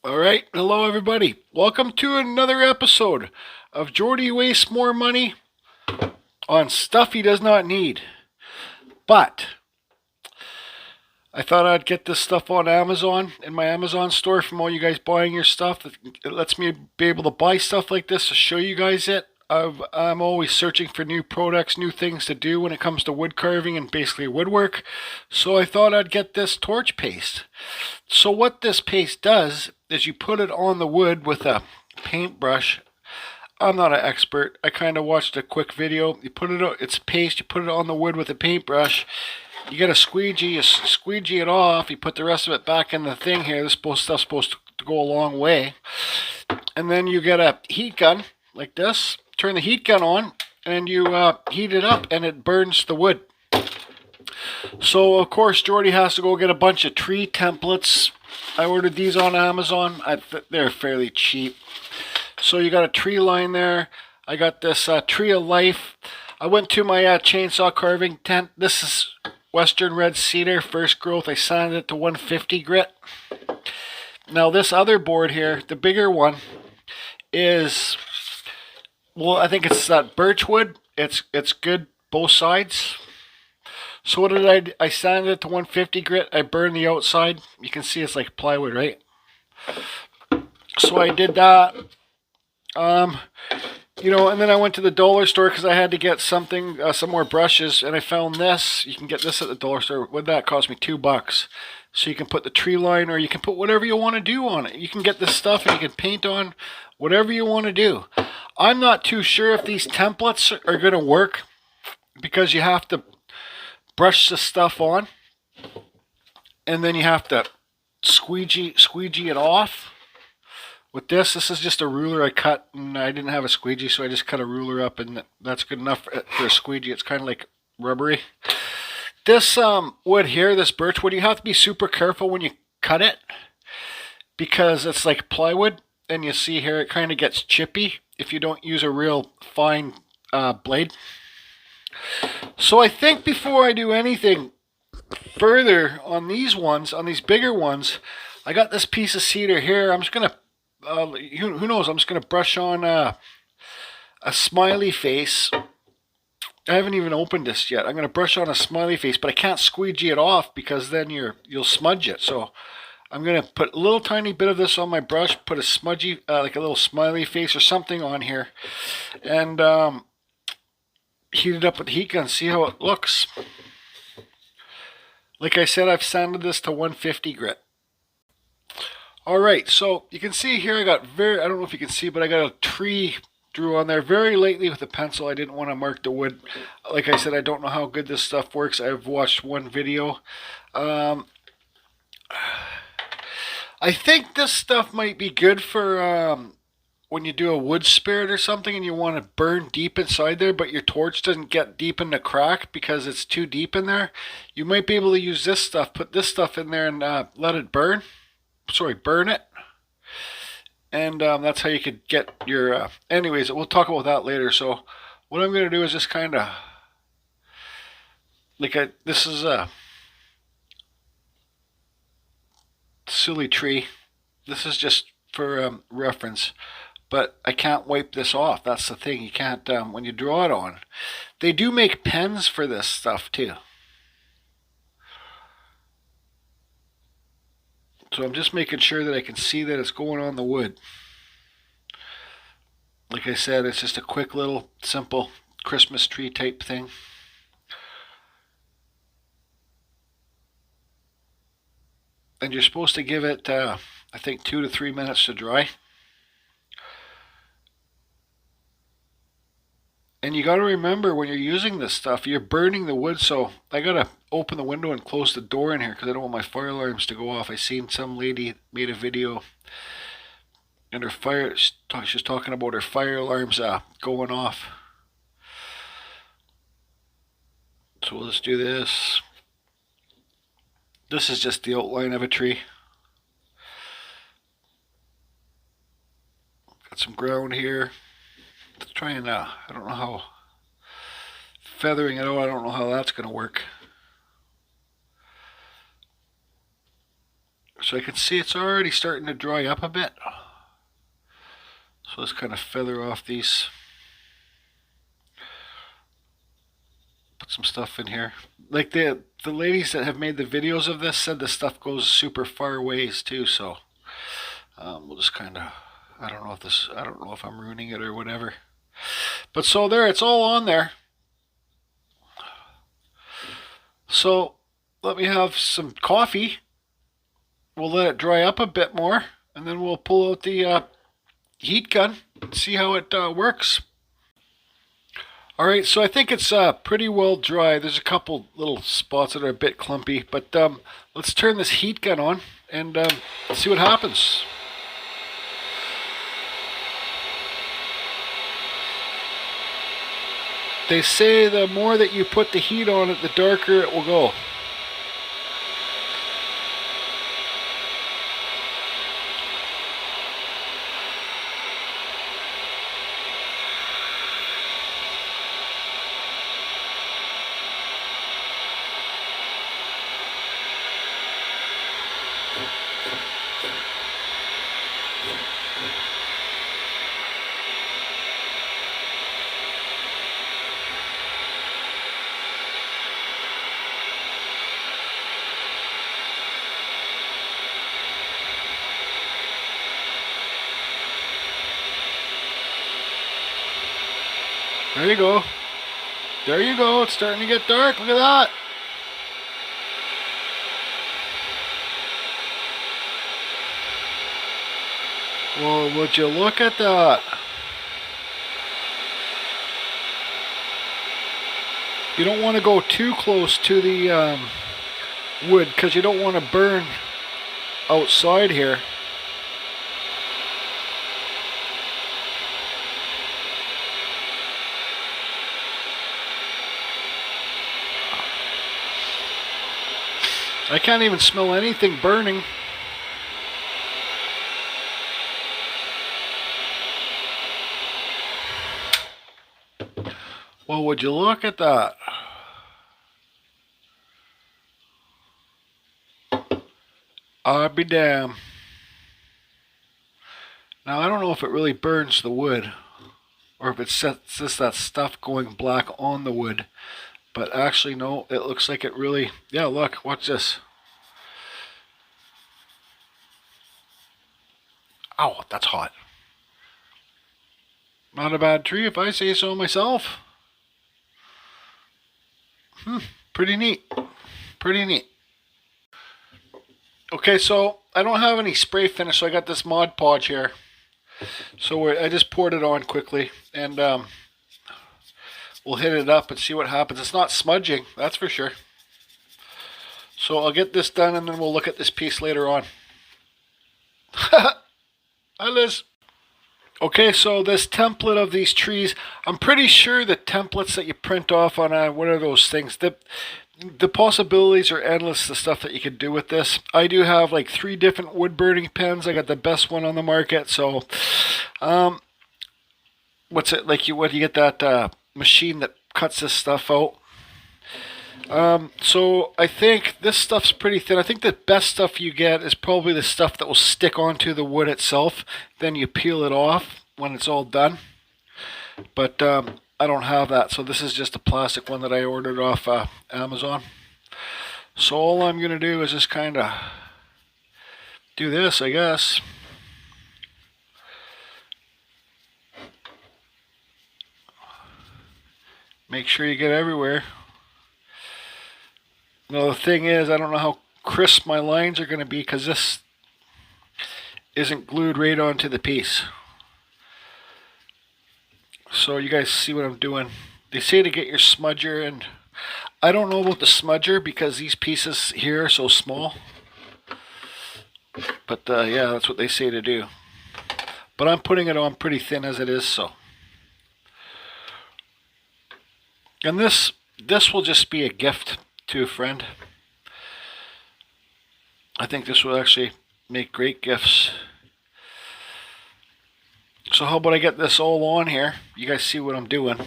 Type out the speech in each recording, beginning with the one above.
All right, hello everybody. Welcome to another episode of Jordy Wastes More Money on Stuff He Does Not Need. But I thought I'd get this stuff on Amazon, in my Amazon store, from all you guys buying your stuff. It lets me be able to buy stuff like this to show you guys it. I'm always searching for new products, new things to do when it comes to wood carving and basically woodwork. So I thought I'd get this torch paste. So what this paste does is you put it on the wood with a paintbrush. I'm not an expert. I kind of watched a quick video. You put it, it's paste. You put it on the wood with a paintbrush. You get a squeegee. You squeegee it off. You put the rest of it back in the thing here. This stuff's supposed to go a long way. And then you get a heat gun like this. Turn the heat gun on, and you heat it up, and it burns the wood. So of course Jordy has to go get a bunch of tree templates. I ordered these on Amazon. They're fairly cheap. So you got a tree line there. I got this Tree of Life. I went to my chainsaw carving tent. This is Western Red Cedar, first growth. I sanded it to 150 grit. Now this other board here, the bigger one, is, well, I think it's that birch wood. It's good both sides. So what did I do? I sanded it to 150 grit. I burned the outside. You can see it's like plywood, right? So I did that. And then I went to the dollar store because I had to get something, some more brushes, and I found this. You can get this at the dollar store. What that cost me? $2. So you can put the tree line, or you can put whatever you want to do on it. You can get this stuff and you can paint on whatever you want to do. I'm not too sure if these templates are going to work because you have to brush the stuff on, and then you have to squeegee it off. With this is just a ruler I cut, and I didn't have a squeegee, so I just cut a ruler up, and that's good enough for a squeegee. It's kind of like rubbery. This wood here, this birch wood, you have to be super careful when you cut it because it's like plywood, and you see here it kind of gets chippy if you don't use a real fine blade. So I think before I do anything further on these ones, on these bigger ones, I got this piece of cedar here. I'm just gonna, who knows? I'm just gonna brush on a smiley face. I haven't even opened this yet. I'm gonna brush on a smiley face, but I can't squeegee it off because then you'll smudge it. So I'm gonna put a little tiny bit of this on my brush, put a smudgy, like a little smiley face or something on here, and heat it up with the heat gun. See how it looks. Like I said, I've sanded this to 150 grit. Alright, so you can see here I don't know if you can see, but I got a tree drew on there very lightly with a pencil. I didn't want to mark the wood. Like I said, I don't know how good this stuff works. I've watched one video. I think this stuff might be good for when you do a wood spirit or something and you want to burn deep inside there, but your torch doesn't get deep in the crack because it's too deep in there. You might be able to use this stuff, put this stuff in there and let it burn. Burn it. And that's how you could get your... anyways, we'll talk about that later. So what I'm going to do is just kind of... this is a silly tree. This is just for reference. But I can't wipe this off. That's the thing. You can't, when you draw it on. They do make pens for this stuff too. So I'm just making sure that I can see that it's going on the wood. Like I said, it's just a quick little simple Christmas tree type thing. And you're supposed to give it, I think, 2 to 3 minutes to dry. And you got to remember when you're using this stuff, you're burning the wood. So I got to open the window and close the door in here because I don't want my fire alarms to go off. I seen some lady made a video and her fire, she's talking about her fire alarms going off. So we'll just do this. This is just the outline of a tree. Got some ground here. Let's try and, I don't know how, feathering it out, I don't know how that's going to work. So I can see it's already starting to dry up a bit. So let's kind of feather off these. Put some stuff in here. Like the ladies that have made the videos of this said the stuff goes super far ways too. So we'll just kind of, I don't know if I'm ruining it or whatever. But so there, it's all on there. So let me have some coffee. We'll let it dry up a bit more, and then we'll pull out the heat gun and see how it works. Alright, so I think it's pretty well dry. There's a couple little spots that are a bit clumpy, but let's turn this heat gun on and see what happens. They say the more that you put the heat on it, the darker it will go. There you go. There you go. It's starting to get dark. Look at that. Well, would you look at that? You don't want to go too close to the wood because you don't want to burn outside here. I can't even smell anything burning. Well, would you look at that? I'll be damned. Now, I don't know if it really burns the wood or if it's just that stuff going black on the wood. But actually, no, it looks like it really... Yeah, look, watch this. Ow, that's hot. Not a bad tree if I say so myself. Pretty neat. Pretty neat. Okay, so I don't have any spray finish, so I got this Mod Podge here. So I just poured it on quickly, and we'll hit it up and see what happens. It's not smudging, that's for sure. So I'll get this done, and then we'll look at this piece later on. Hi, Liz. Okay, so this template of these trees, I'm pretty sure the templates that you print off on what are those things? The possibilities are endless, the stuff that you can do with this. I do have like 3 different wood burning pens. I got the best one on the market. So, what's it like? You get that machine that cuts this stuff out. So I think this stuff's pretty thin. I think the best stuff you get is probably the stuff that will stick onto the wood itself. Then you peel it off when it's all done. But I don't have that, so this is just a plastic one that I ordered off Amazon. So all I'm going to do is just kind of do this, I guess. Make sure you get everywhere. Now the thing is, I don't know how crisp my lines are going to be because this isn't glued right onto the piece. So you guys see what I'm doing. They say to get your smudger, and I don't know about the smudger because these pieces here are so small. But yeah, that's what they say to do. But I'm putting it on pretty thin as it is, so. And this will just be a gift to a friend. I think this will actually make great gifts. So how about I get this all on here? You guys see what I'm doing.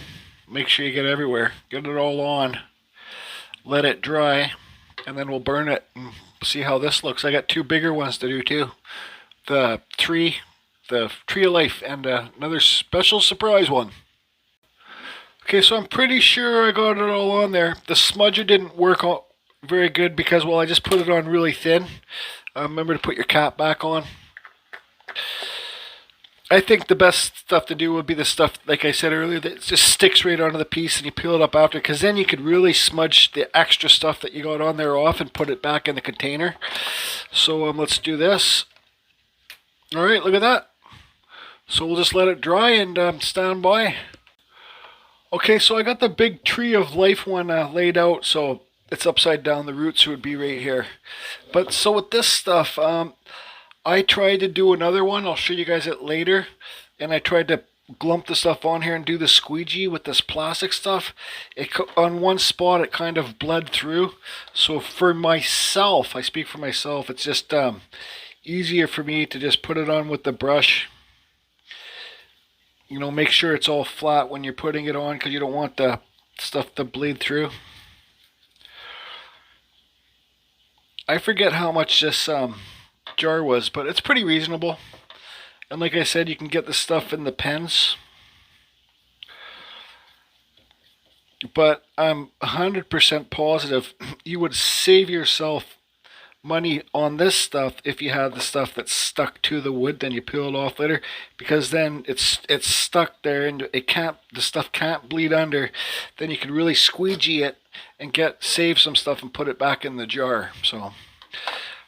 Make sure you get everywhere. Get it all on. Let it dry. And then we'll burn it and see how this looks. I got 2 bigger ones to do too. The tree of life, and another special surprise one. Okay, so I'm pretty sure I got it all on there. The smudger didn't work very good because, well, I just put it on really thin. Remember to put your cap back on. I think the best stuff to do would be the stuff, like I said earlier, that just sticks right onto the piece and you peel it up after, because then you could really smudge the extra stuff that you got on there off and put it back in the container. So let's do this. All right, look at that. So we'll just let it dry and stand by. Okay, so I got the big tree of life one laid out, so it's upside down. The roots would be right here. But so with this stuff, I tried to do another one. I'll show you guys it later. And I tried to glump the stuff on here and do the squeegee with this plastic stuff. On one spot, it kind of bled through. So for myself, I speak for myself, it's just easier for me to just put it on with the brush. You know, make sure it's all flat when you're putting it on, because you don't want the stuff to bleed through. I forget how much this jar was, but it's pretty reasonable. And like I said, you can get the stuff in the pens. But I'm 100% positive you would save yourself money on this stuff if you had the stuff that's stuck to the wood, then you peel it off later, because then it's stuck there and the stuff can't bleed under. Then you can really squeegee it and save some stuff and put it back in the jar. So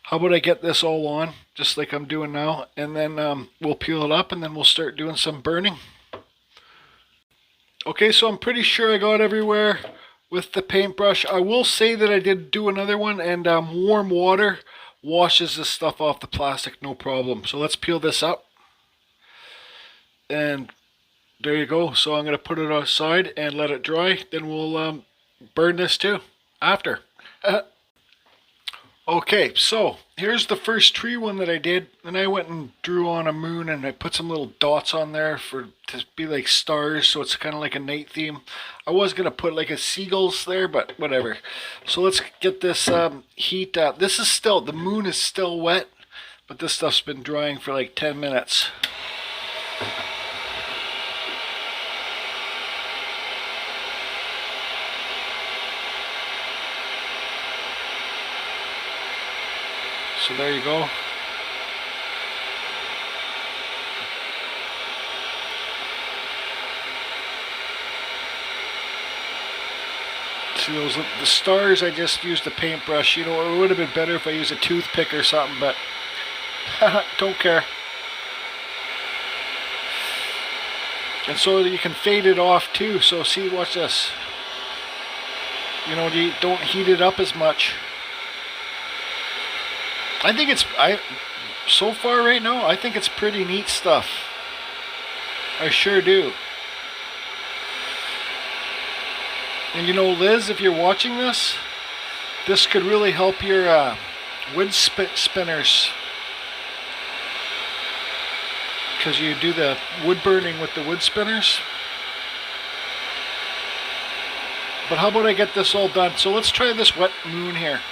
how about I get this all on just like I'm doing now, and then we'll peel it up and then we'll start doing some burning. Okay, so I'm pretty sure I got everywhere with the paintbrush. I will say that I did do another one, and warm water washes this stuff off the plastic, no problem. So let's peel this up. And there you go. So I'm going to put it aside and let it dry. Then we'll burn this too after. Okay, so here's the first tree one that I did. And I went and drew on a moon, and I put some little dots on there to be like stars, so it's kind of like a night theme. I was going to put like a seagulls there, but whatever. So let's get this heat up. This is still, the moon is still wet, but this stuff's been drying for like 10 minutes. So there you go. See those, the stars, I just used a paintbrush. You know, it would have been better if I used a toothpick or something, but don't care. And so you can fade it off too. So see, watch this. You know, you don't heat it up as much. I think so far right now, I think it's pretty neat stuff. I sure do. And you know, Liz, if you're watching this could really help your wood spinners. Because you do the wood burning with the wood spinners. But how about I get this all done? So let's try this wet moon here.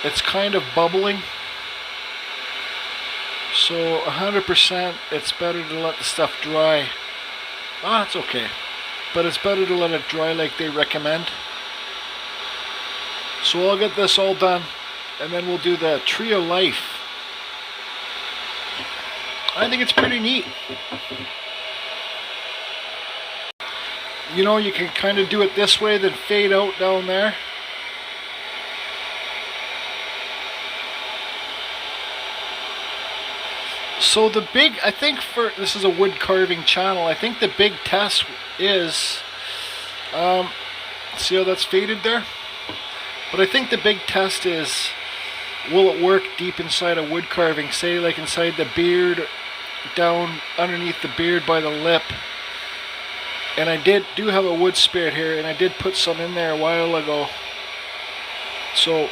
It's kind of bubbling. So 100% it's better to let the stuff dry. It's okay. But it's better to let it dry like they recommend. So I'll get this all done, and then we'll do the tree of life. I think it's pretty neat. You know, you can kind of do it this way, then fade out down there. So the big, I think this is a wood carving channel, I think the big test is, see how that's faded there? But I think the big test is, will it work deep inside a wood carving, say like inside the beard, down underneath the beard by the lip. And I do have a wood spirit here, and I did put some in there a while ago. So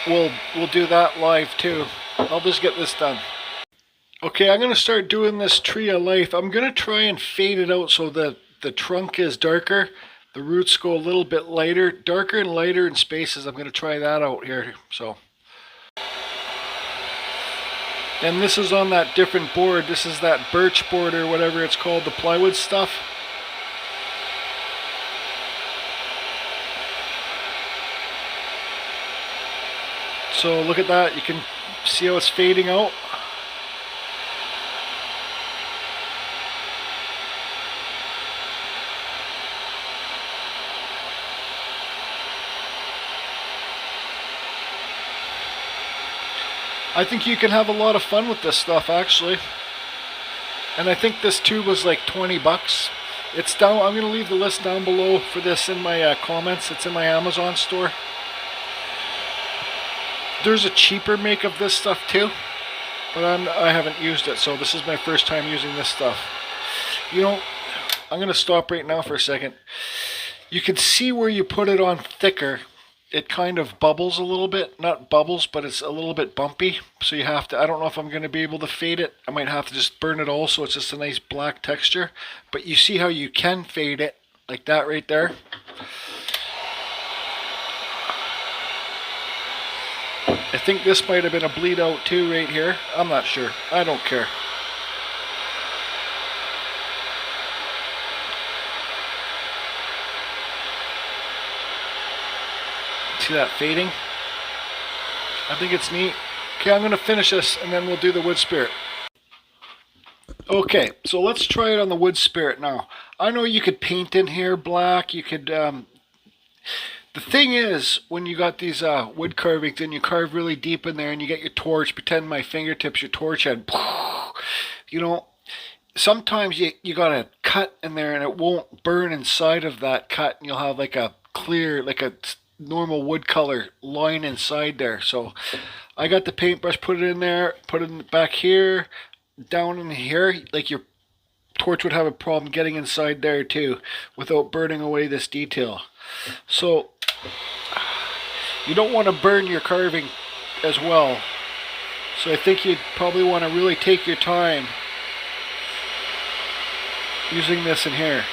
we'll do that live too. I'll just get this done. Okay, I'm going to start doing this tree of life. I'm going to try and fade it out so that the trunk is darker The roots go a little bit lighter, darker and lighter in spaces. I'm going to try that out here. So, and this is on that different board. This is that birch board or whatever it's called, the plywood stuff. So look at that. You can see how it's fading out. I think you can have a lot of fun with this stuff, actually. And I think this tube was like 20 bucks. It's down. I'm going to leave the list down below for this in my comments. It's in my Amazon store. There's a cheaper make of this stuff too, but I haven't used it, so this is my first time using this stuff. You know, I'm going to stop right now for a second. You can see where you put it on thicker, it kind of bubbles a little bit. Not bubbles, but it's a little bit bumpy. So you have to, I don't know if I'm going to be able to fade it. I might have to just burn it all so it's just a nice black texture. But you see how you can fade it, like that right there. I think this might have been a bleed out too right here. I'm not sure. I don't care. See that fading? I think it's neat. Okay, I'm going to finish this and then we'll do the wood spirit. Okay, so let's try it on the wood spirit now. I know you could paint in here black. You could... the thing is, when you got these wood carvings and you carve really deep in there and you get your torch, pretend my fingertips, your torch head, you know, sometimes you got to cut in there and it won't burn inside of that cut and you'll have like a clear, like a normal wood color line inside there. So I got the paintbrush, put it in there, put it back here, down in here, like your torch would have a problem getting inside there too without burning away this detail. So you don't want to burn your carving as well. So I think you'd probably want to really take your time using this in here.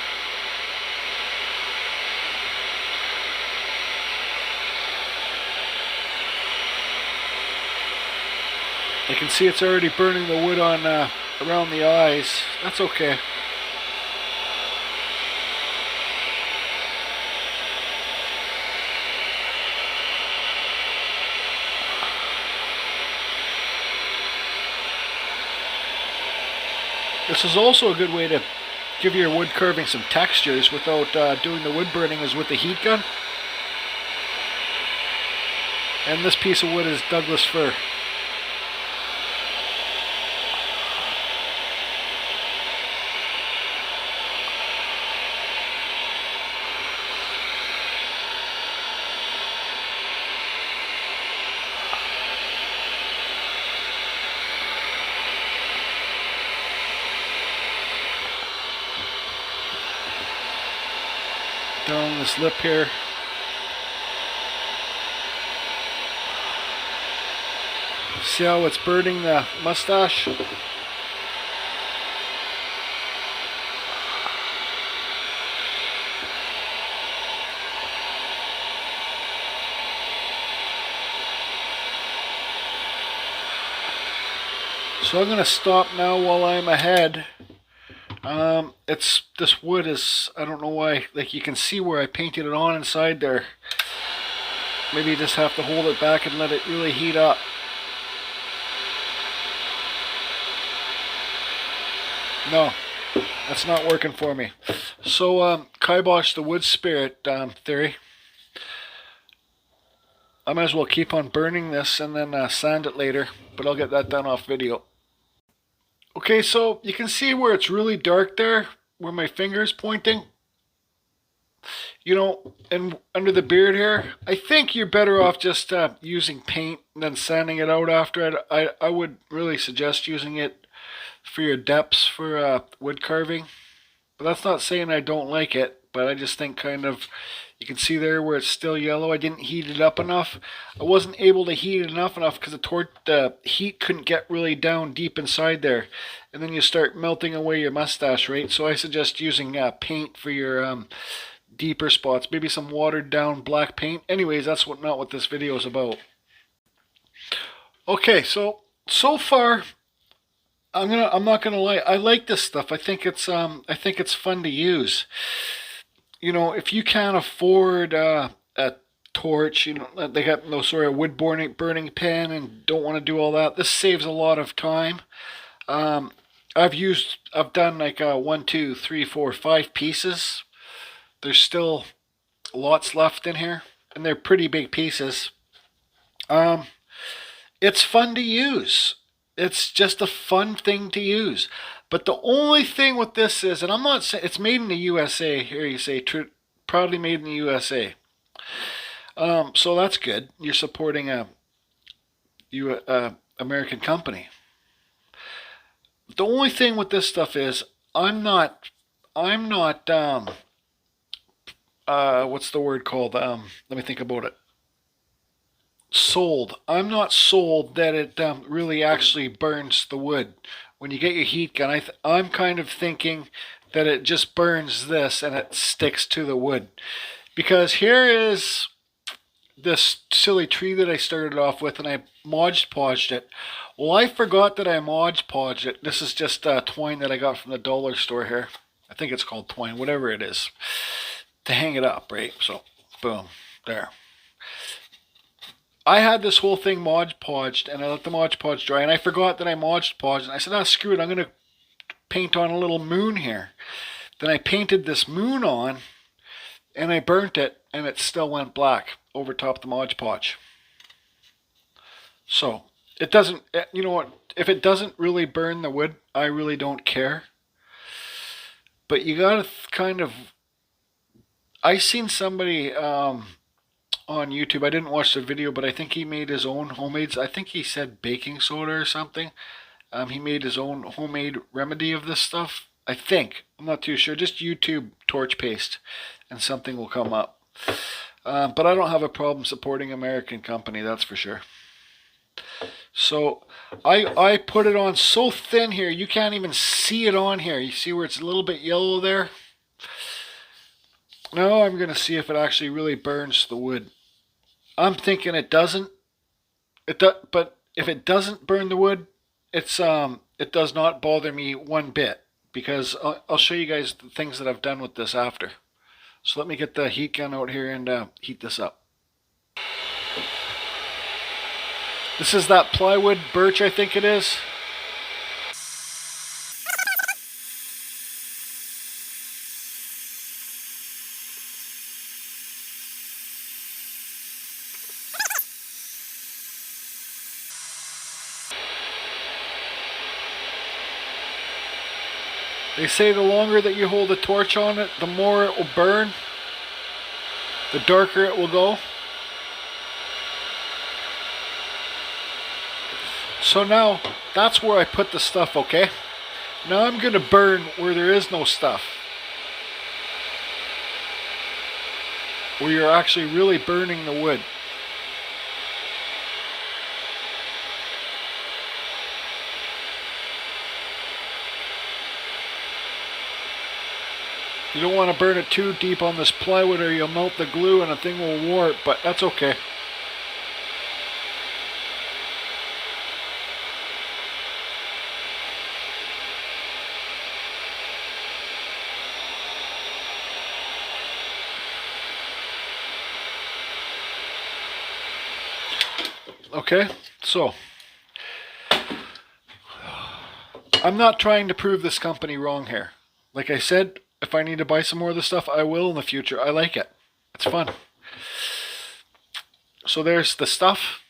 I can see it's already burning the wood on around the eyes. That's okay. This is also a good way to give your wood carving some textures without doing the wood burning, is with the heat gun. And this piece of wood is Douglas fir. Down this lip here. See how it's burning the mustache? So I'm going to stop now while I'm ahead. This wood is, I don't know why, like you can see where I painted it on inside there. Maybe you just have to hold it back and let it really heat up. No, that's not working for me. So kibosh the wood spirit theory. I might as well keep on burning this and then sand it later, but I'll get that done off video. Okay, so you can see where it's really dark there, where my finger is pointing. You know, and under the beard here, I think you're better off just using paint and then sanding it out after it. I would really suggest using it for your depths for wood carving. But that's not saying I don't like it, but I just think kind of, you can see there where it's still yellow. I didn't heat it up enough. I wasn't able to heat it enough because the heat couldn't get really down deep inside there. And then you start melting away your mustache, right? So I suggest using paint for your deeper spots, maybe some watered down black paint. Anyways, that's not what this video is about. Okay, so far I'm not gonna lie, I like this stuff. I think it's fun to use. You know, if you can't afford a torch, you know, they got no sort of wood burning pan and don't want to do all that, this saves a lot of time. I've done like 1, 2, 3, 4, 5 pieces. There's still lots left in here, and they're pretty big pieces. It's fun to use. It's just a fun thing to use. But the only thing with this is, and I'm not saying it's made in the USA. Here you say proudly made in the USA. So that's good. You're supporting a American company. The only thing with this stuff is I'm not what's the word called? Let me think about it. Sold. I'm not sold that it really actually burns the wood. When you get your heat gun, I'm kind of thinking that it just burns this and it sticks to the wood. Because here is this silly tree that I started off with, and I Mod Podged it. Well, I forgot that I Mod Podged it. This is just twine that I got from the dollar store here. I think it's called twine, whatever it is, to hang it up, right? So, boom, there. I had this whole thing Mod Podged, and I let the Mod Podge dry, and I forgot that I Mod Podged, and I said, screw it, I'm going to paint on a little moon here. Then I painted this moon on, and I burnt it, and it still went black over top the Mod Podge. So, it doesn't, you know what, if it doesn't really burn the wood, I really don't care. But you gotta kind of, I seen somebody on YouTube, I didn't watch the video, but I think he made his own homemades, I think he said baking soda or something. He made his own homemade remedy of this stuff, I think. I'm not too sure. Just YouTube torch paste and something will come up. But I don't have a problem supporting American company, that's for sure. So I put it on so thin here, you can't even see it on here. You see where it's a little bit yellow there? Now I'm going to see if it actually really burns the wood. I'm thinking it doesn't. But if it doesn't burn the wood, it does not bother me one bit, because I'll show you guys the things that I've done with this after. So let me get the heat gun out here and heat this up. This is that plywood birch, I think it is. They say the longer that you hold the torch on it, the more it will burn, the darker it will go. So now, that's where I put the stuff, okay? Now I'm going to burn where there is no stuff. Where you're actually really burning the wood. You don't want to burn it too deep on this plywood or you'll melt the glue and the thing will warp, but that's okay. Okay, so I'm not trying to prove this company wrong here. Like I said, if I need to buy some more of this stuff, I will in the future. I like it. It's fun. So there's the stuff,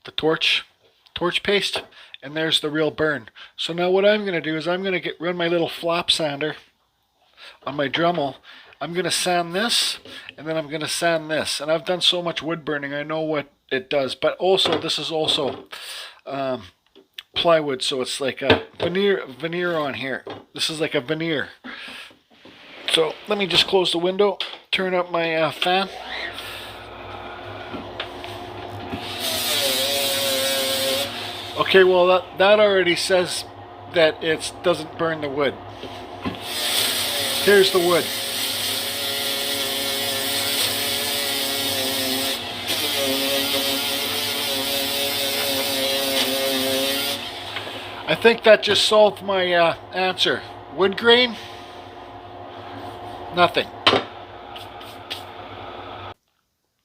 the torch paste, and there's the real burn. So now what I'm going to do is I'm going to run my little flap sander on my Dremel. I'm going to sand this, and then I'm going to sand this. And I've done so much wood burning, I know what it does. But also, this is also plywood, so it's like a veneer on here. This is like a veneer. So let me just close the window, turn up my fan. Okay, well that already says that it doesn't burn the wood. Here's the wood. I think that just solved my answer. Wood grain? Nothing.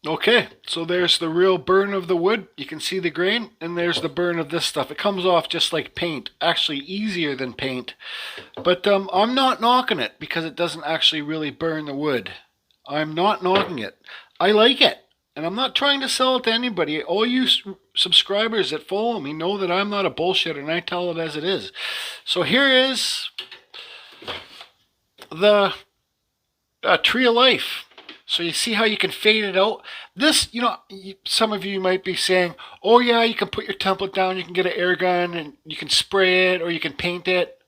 Okay, so there's the real burn of the wood. You can see the grain, and there's the burn of this stuff. It comes off just like paint, actually easier than paint. But I'm not knocking it because it doesn't actually really burn the wood. I'm not knocking it. I like it, and I'm not trying to sell it to anybody. All you subscribers that follow me know that I'm not a bullshitter, and I tell it as it is. So here is the Tree of Life. So you see how you can fade it out? This, some of you might be saying, oh yeah, you can put your template down, you can get an air gun, and you can spray it, or you can paint it.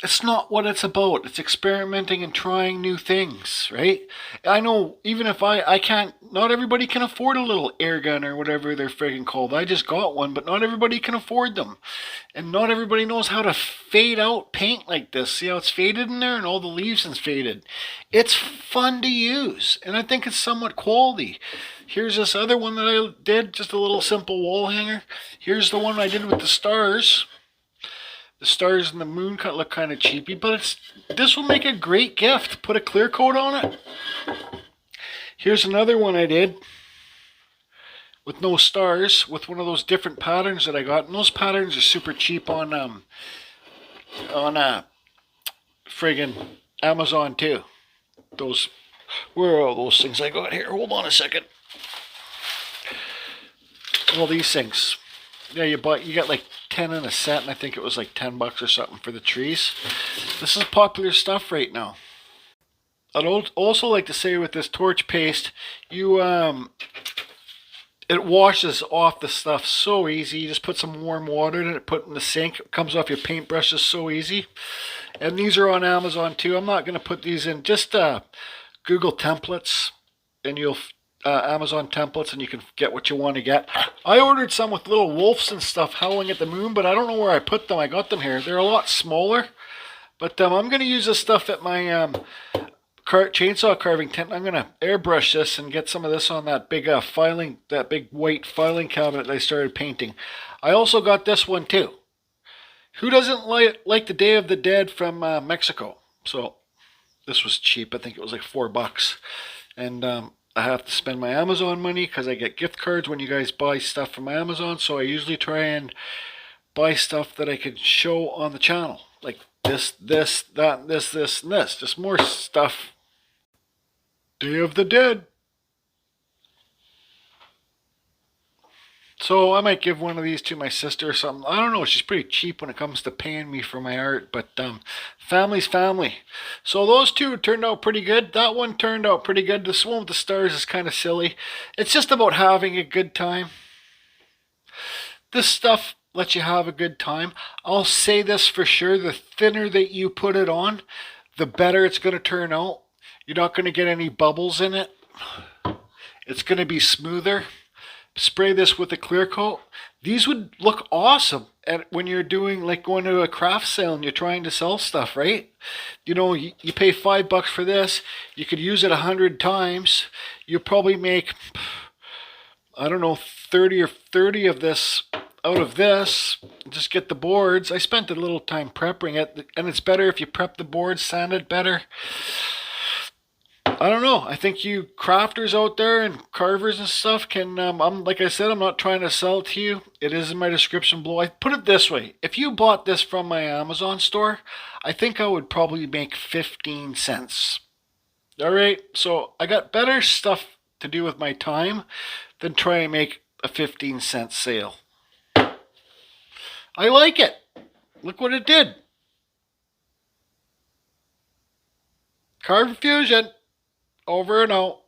It's not what it's about. It's experimenting and trying new things, right? I know even if I can't, not everybody can afford a little air gun or whatever they're friggin' called. I just got one, but not everybody can afford them. And not everybody knows how to fade out paint like this. See how it's faded in there and all the leaves is faded. It's fun to use, and I think it's somewhat quality. Here's this other one that I did, just a little simple wall hanger. Here's the one I did with the stars. The stars and the moon look kind of cheapy, but this will make a great gift. Put a clear coat on it. Here's another one I did with no stars, with one of those different patterns that I got. And those patterns are super cheap on friggin' Amazon too. Where are all those things I got here? Hold on a second. All these things. Yeah, you got like 10 in a set, and I think it was like $10 or something for the trees. This is popular stuff right now. I'd also like to say with this torch paste, it washes off the stuff so easy. You just put some warm water in it, put it in the sink. It comes off your paintbrushes so easy. And these are on Amazon too. I'm not going to put these in. Just Google templates, and you'll Amazon templates, and you can get what you want to get. I ordered some with little wolves and stuff howling at the moon, but I don't know where I put them. I got them here. They're a lot smaller, but I'm going to use this stuff at my chainsaw carving tent. I'm going to airbrush this and get some of this on that big that big white filing cabinet that I started painting. I also got this one too. Who doesn't like the Day of the Dead from Mexico? So this was cheap. I think it was like $4, and I have to spend my Amazon money because I get gift cards when you guys buy stuff from Amazon. So I usually try and buy stuff that I can show on the channel. Like this, that, this, and this. Just more stuff. Day of the Dead. So I might give one of these to my sister or something. I don't know. She's pretty cheap when it comes to paying me for my art. But family's family. So those two turned out pretty good. That one turned out pretty good. This one with the stars is kind of silly. It's just about having a good time. This stuff lets you have a good time. I'll say this for sure. The thinner that you put it on, the better it's going to turn out. You're not going to get any bubbles in it. It's going to be smoother. Spray this with a clear coat. These would look awesome when you're doing, like, going to a craft sale and you're trying to sell stuff, right? You pay $5 for this. You could use it 100 times. You'll probably make, I don't know, 30 of this out of this. Just get the boards. I spent a little time prepping it, and it's better if you prep the boards, sand it better. I don't know. I think you crafters out there and carvers and stuff can, like I said, I'm not trying to sell it to you. It is in my description below. I put it this way. If you bought this from my Amazon store, I think I would probably make 15 cents. All right. So I got better stuff to do with my time than try and make a 15-cent sale. I like it. Look what it did. Carve Fusion. Over and out.